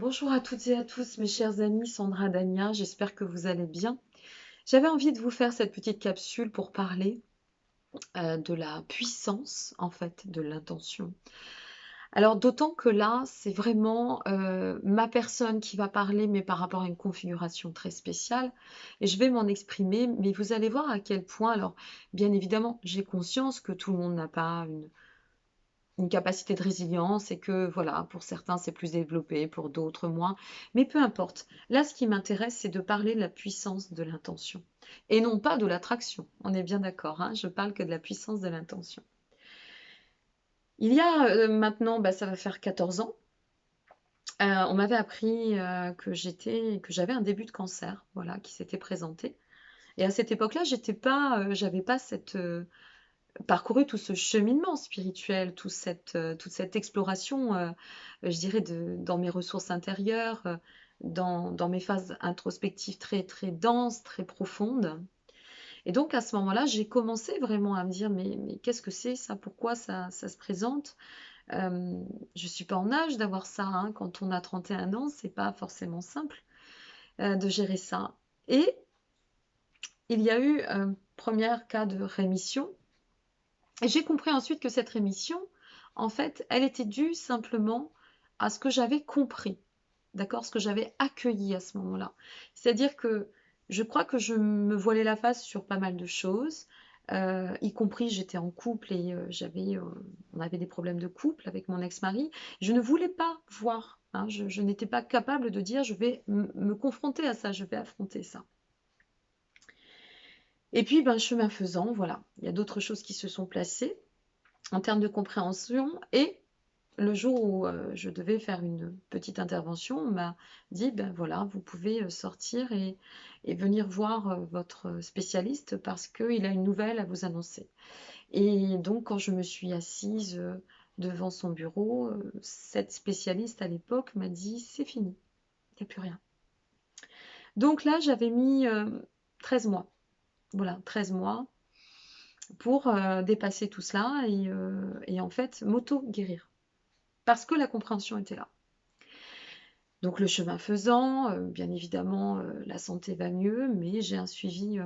Bonjour à toutes et à tous, mes chers amis, Sandra Dania, j'espère que vous allez bien. J'avais envie de vous faire cette petite capsule pour parler de la puissance, en fait, de l'intention. Alors, d'autant que là, c'est vraiment ma personne qui va parler, mais par rapport à une configuration très spéciale, et je vais m'en exprimer, mais vous allez voir à quel point, alors, bien évidemment, j'ai conscience que tout le monde n'a pas une capacité de résilience et que voilà, pour certains c'est plus développé, pour d'autres moins. Mais peu importe. Là, ce qui m'intéresse, c'est de parler de la puissance de l'intention et non pas de l'attraction. On est bien d'accord, hein, je parle que de la puissance de l'intention. Il y a maintenant, ça va faire 14 ans, on m'avait appris que j'avais un début de cancer, voilà, qui s'était présenté. Et à cette époque-là, j'avais pas parcouru tout ce cheminement spirituel, toute cette exploration, je dirais, dans mes ressources intérieures, dans mes phases introspectives très, très denses, très profondes. Et donc, à ce moment-là, j'ai commencé vraiment à me dire, mais qu'est-ce que c'est ça? Pourquoi ça se présente? Je ne suis pas en âge d'avoir ça, hein. Quand on a 31 ans, c'est pas forcément simple de gérer ça. Et il y a eu un premier cas de rémission. Et j'ai compris ensuite que cette rémission, en fait, elle était due simplement à ce que j'avais compris, d'accord, ce que j'avais accueilli à ce moment-là. C'est-à-dire que je crois que je me voilais la face sur pas mal de choses, y compris j'étais en couple et on avait des problèmes de couple avec mon ex-mari. Je ne voulais pas voir, hein, je n'étais pas capable de dire je vais me confronter à ça, je vais affronter ça. Et puis, chemin faisant, voilà, il y a d'autres choses qui se sont placées en termes de compréhension. Et le jour où je devais faire une petite intervention, on m'a dit, ben voilà, vous pouvez sortir et venir voir votre spécialiste parce qu'il a une nouvelle à vous annoncer. Et donc, quand je me suis assise devant son bureau, cette spécialiste à l'époque m'a dit, c'est fini, il n'y a plus rien. Donc là, j'avais mis 13 mois. Voilà, 13 mois pour dépasser tout cela et en fait m'auto-guérir. Parce que la compréhension était là. Donc le chemin faisant, bien évidemment, la santé va mieux, mais j'ai un suivi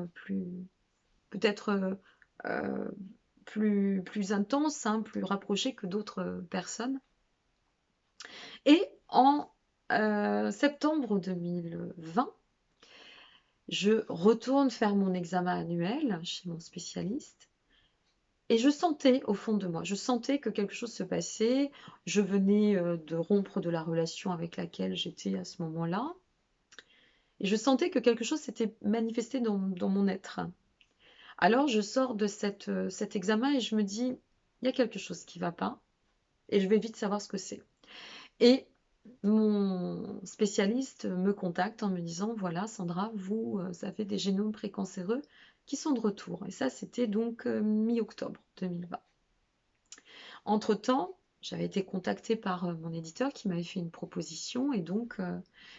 peut-être euh, plus intense, hein, plus rapproché que d'autres personnes. Et en septembre 2020, je retourne faire mon examen annuel chez mon spécialiste. Et je sentais au fond de moi, je sentais que quelque chose se passait. Je venais de rompre de la relation avec laquelle j'étais à ce moment-là. Et je sentais que quelque chose s'était manifesté dans mon être. Alors je sors de cet examen et je me dis, il y a quelque chose qui ne va pas et je vais vite savoir ce que c'est. Et mon spécialiste me contacte en me disant, voilà Sandra, vous avez des génomes précancéreux qui sont de retour. Et ça, c'était donc mi-octobre 2020. Entre-temps, j'avais été contactée par mon éditeur qui m'avait fait une proposition et donc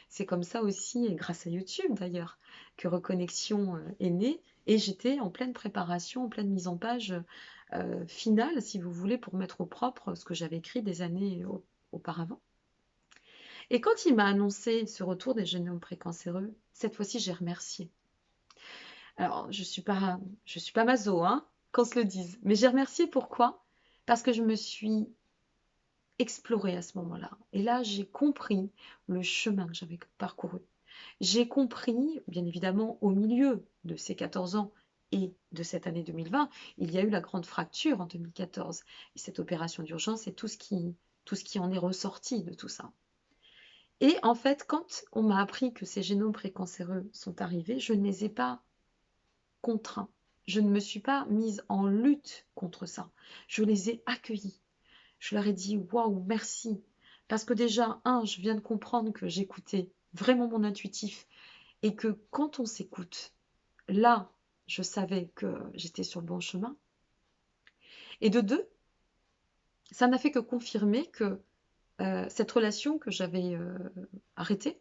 c'est comme ça aussi, et grâce à YouTube d'ailleurs, que Reconnexion est née et j'étais en pleine préparation, en pleine mise en page finale, si vous voulez, pour mettre au propre ce que j'avais écrit des années auparavant. Et quand il m'a annoncé ce retour des génomes précancéreux, cette fois-ci j'ai remercié. Alors, je suis pas maso, hein, qu'on se le dise, mais j'ai remercié pourquoi? Parce que je me suis exploré à ce moment-là. Et là, j'ai compris le chemin que j'avais parcouru. J'ai compris, bien évidemment, au milieu de ces 14 ans et de cette année 2020, il y a eu la grande fracture en 2014. Et cette opération d'urgence et tout ce qui en est ressorti de tout ça. Et en fait, quand on m'a appris que ces génomes précancéreux sont arrivés, je ne les ai pas contraints. Je ne me suis pas mise en lutte contre ça. Je les ai accueillis. Je leur ai dit waouh, merci. Parce que déjà, je viens de comprendre que j'écoutais vraiment mon intuitif et que quand on s'écoute, là, je savais que j'étais sur le bon chemin. Et de deux, ça n'a fait que confirmer que cette relation que j'avais arrêtée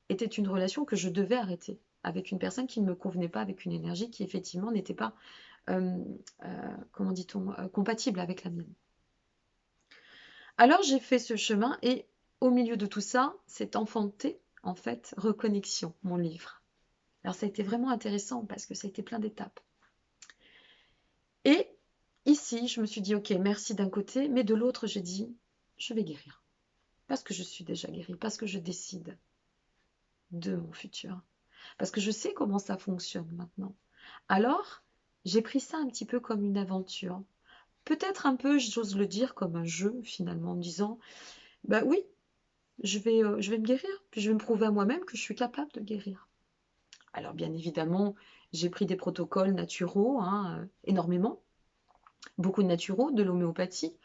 était une relation que je devais arrêter avec une personne qui ne me convenait pas, avec une énergie qui effectivement n'était pas, euh, comment dit-on, compatible avec la mienne. Alors j'ai fait ce chemin et au milieu de tout ça, c'est enfanté, en fait, Reconnexion, mon livre. Alors ça a été vraiment intéressant parce que ça a été plein d'étapes. Et ici, je me suis dit, ok, merci d'un côté, mais de l'autre, j'ai dit, je vais guérir. Parce que je suis déjà guérie, parce que je décide de mon futur. Parce que je sais comment ça fonctionne maintenant. Alors, j'ai pris ça un petit peu comme une aventure. Peut-être un peu, j'ose le dire, comme un jeu, finalement, en me disant, bah oui, je vais me guérir, puis je vais me prouver à moi-même que je suis capable de guérir. Alors, bien évidemment, j'ai pris des protocoles naturaux, hein, énormément, beaucoup de naturaux, de l'homéopathie.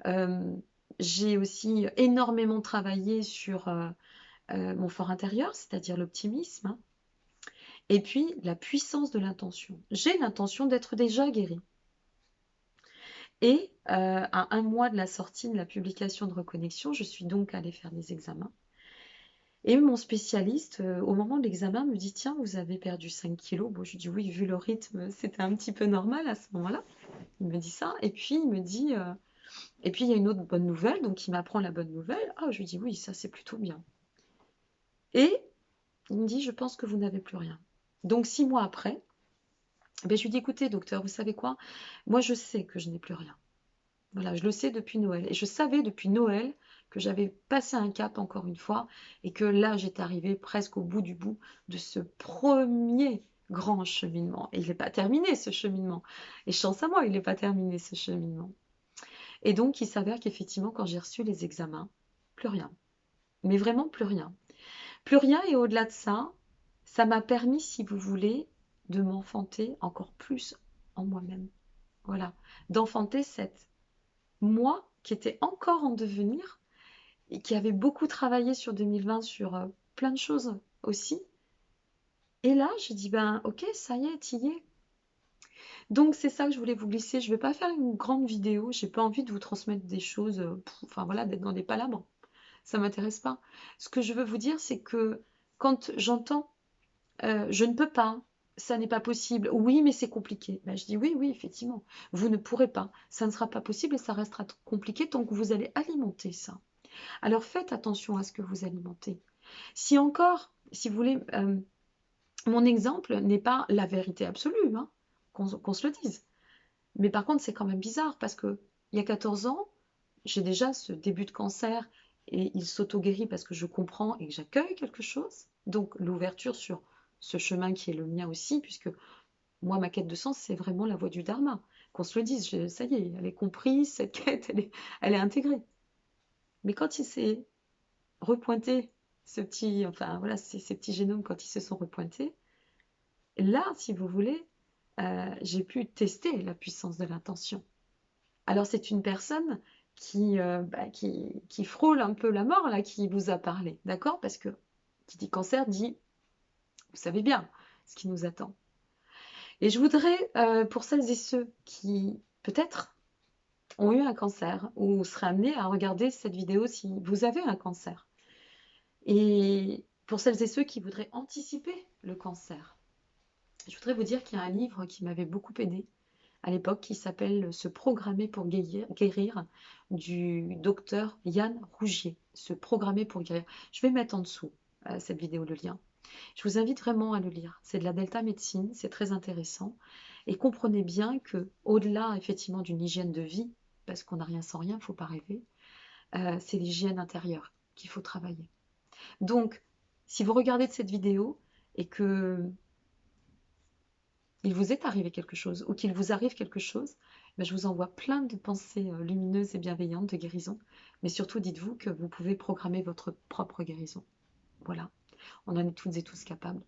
Euh, j'ai aussi énormément travaillé sur mon fort intérieur, c'est-à-dire l'optimisme, hein, et puis la puissance de l'intention. J'ai l'intention d'être déjà guérie. Et à un mois de la sortie de la publication de Reconnexion, je suis donc allée faire des examens. Et mon spécialiste, au moment de l'examen, me dit, tiens, vous avez perdu 5 kilos. Bon, je lui dis, oui, vu le rythme, c'était un petit peu normal à ce moment-là. Il me dit ça. Et puis, il me dit, et puis, il y a une autre bonne nouvelle. Donc, il m'apprend la bonne nouvelle. Ah, je lui dis, oui, ça, c'est plutôt bien. Et il me dit, je pense que vous n'avez plus rien. Donc, 6 mois après, ben, je lui dis, écoutez, docteur, vous savez quoi? Moi, je sais que je n'ai plus rien. Voilà, je le sais depuis Noël. Et je savais depuis Noël que j'avais passé un cap encore une fois et que là, j'étais arrivée presque au bout de ce premier grand cheminement. Et il n'est pas terminé, ce cheminement. Et chance à moi, il n'est pas terminé, ce cheminement. Et donc, il s'avère qu'effectivement, quand j'ai reçu les examens, plus rien. Mais vraiment plus rien. Plus rien, et au-delà de ça m'a permis, si vous voulez, de m'enfanter encore plus en moi-même. Voilà, d'enfanter cette moi qui était encore en devenir et qui avait beaucoup travaillé sur 2020 sur plein de choses aussi. Et là, j'ai dit, ben ok, ça y est, t'y es. Donc c'est ça que je voulais vous glisser. Je ne vais pas faire une grande vidéo. J'ai pas envie de vous transmettre des choses, enfin voilà, d'être dans des palabres. Ça m'intéresse pas. Ce que je veux vous dire, c'est que quand j'entends je ne peux pas, ça n'est pas possible, oui, mais c'est compliqué. Ben, je dis oui, oui, effectivement, vous ne pourrez pas, ça ne sera pas possible et ça restera compliqué tant que vous allez alimenter ça. Alors faites attention à ce que vous alimentez. Si encore, si vous voulez, mon exemple n'est pas la vérité absolue, hein, qu'on se le dise. Mais par contre, c'est quand même bizarre parce que il y a 14 ans, j'ai déjà ce début de cancer et il s'auto-guérit parce que je comprends et que j'accueille quelque chose. Donc l'ouverture sur ce chemin qui est le mien aussi, puisque moi, ma quête de sens, c'est vraiment la voie du dharma. Qu'on se le dise, ça y est, elle est comprise, cette quête, elle est intégrée. Mais quand il s'est repointé, ce petit, enfin voilà, ces petits génomes, quand ils se sont repointés, là, si vous voulez, j'ai pu tester la puissance de l'intention. Alors c'est une personne qui frôle un peu la mort, là, qui vous a parlé, d'accord? Parce que qui dit cancer dit, vous savez bien ce qui nous attend. Et je voudrais, pour celles et ceux qui, peut-être, ont eu un cancer ou seraient amenés à regarder cette vidéo si vous avez un cancer, et pour celles et ceux qui voudraient anticiper le cancer, je voudrais vous dire qu'il y a un livre qui m'avait beaucoup aidé à l'époque qui s'appelle Se programmer pour guérir du docteur Yann Rougier. Se programmer pour guérir. Je vais mettre en dessous cette vidéo le lien. Je vous invite vraiment à le lire. C'est de la Delta médecine, c'est très intéressant. Et comprenez bien que, au-delà effectivement d'une hygiène de vie, parce qu'on n'a rien sans rien, il ne faut pas rêver, c'est l'hygiène intérieure qu'il faut travailler. Donc, si vous regardez cette vidéo et que il vous est arrivé quelque chose ou qu'il vous arrive quelque chose, ben je vous envoie plein de pensées lumineuses et bienveillantes de guérison. Mais surtout, dites-vous que vous pouvez programmer votre propre guérison. Voilà, on en est toutes et tous capables.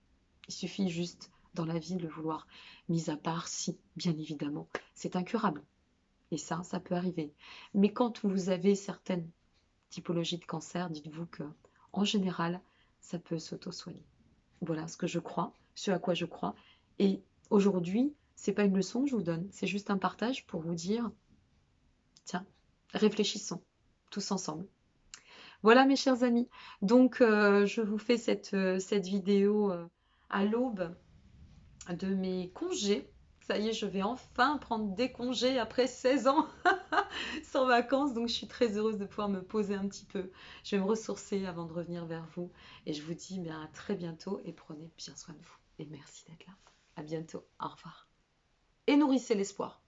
Il suffit juste dans la vie de le vouloir. Mis à part si, bien évidemment, c'est incurable. Et ça peut arriver. Mais quand vous avez certaines typologies de cancer, dites-vous que, en général, ça peut s'auto-soigner. Voilà ce que je crois, ce à quoi je crois. Et aujourd'hui, c'est pas une leçon que je vous donne, c'est juste un partage pour vous dire, tiens, réfléchissons tous ensemble. Voilà mes chers amis. Donc je vous fais cette vidéo à l'aube de mes congés. Ça y est, je vais enfin prendre des congés après 16 ans tous en vacances, donc je suis très heureuse de pouvoir me poser un petit peu. Je vais me ressourcer avant de revenir vers vous. Et je vous dis bien à très bientôt et prenez bien soin de vous. Et merci d'être là. À bientôt. Au revoir. Et nourrissez l'espoir.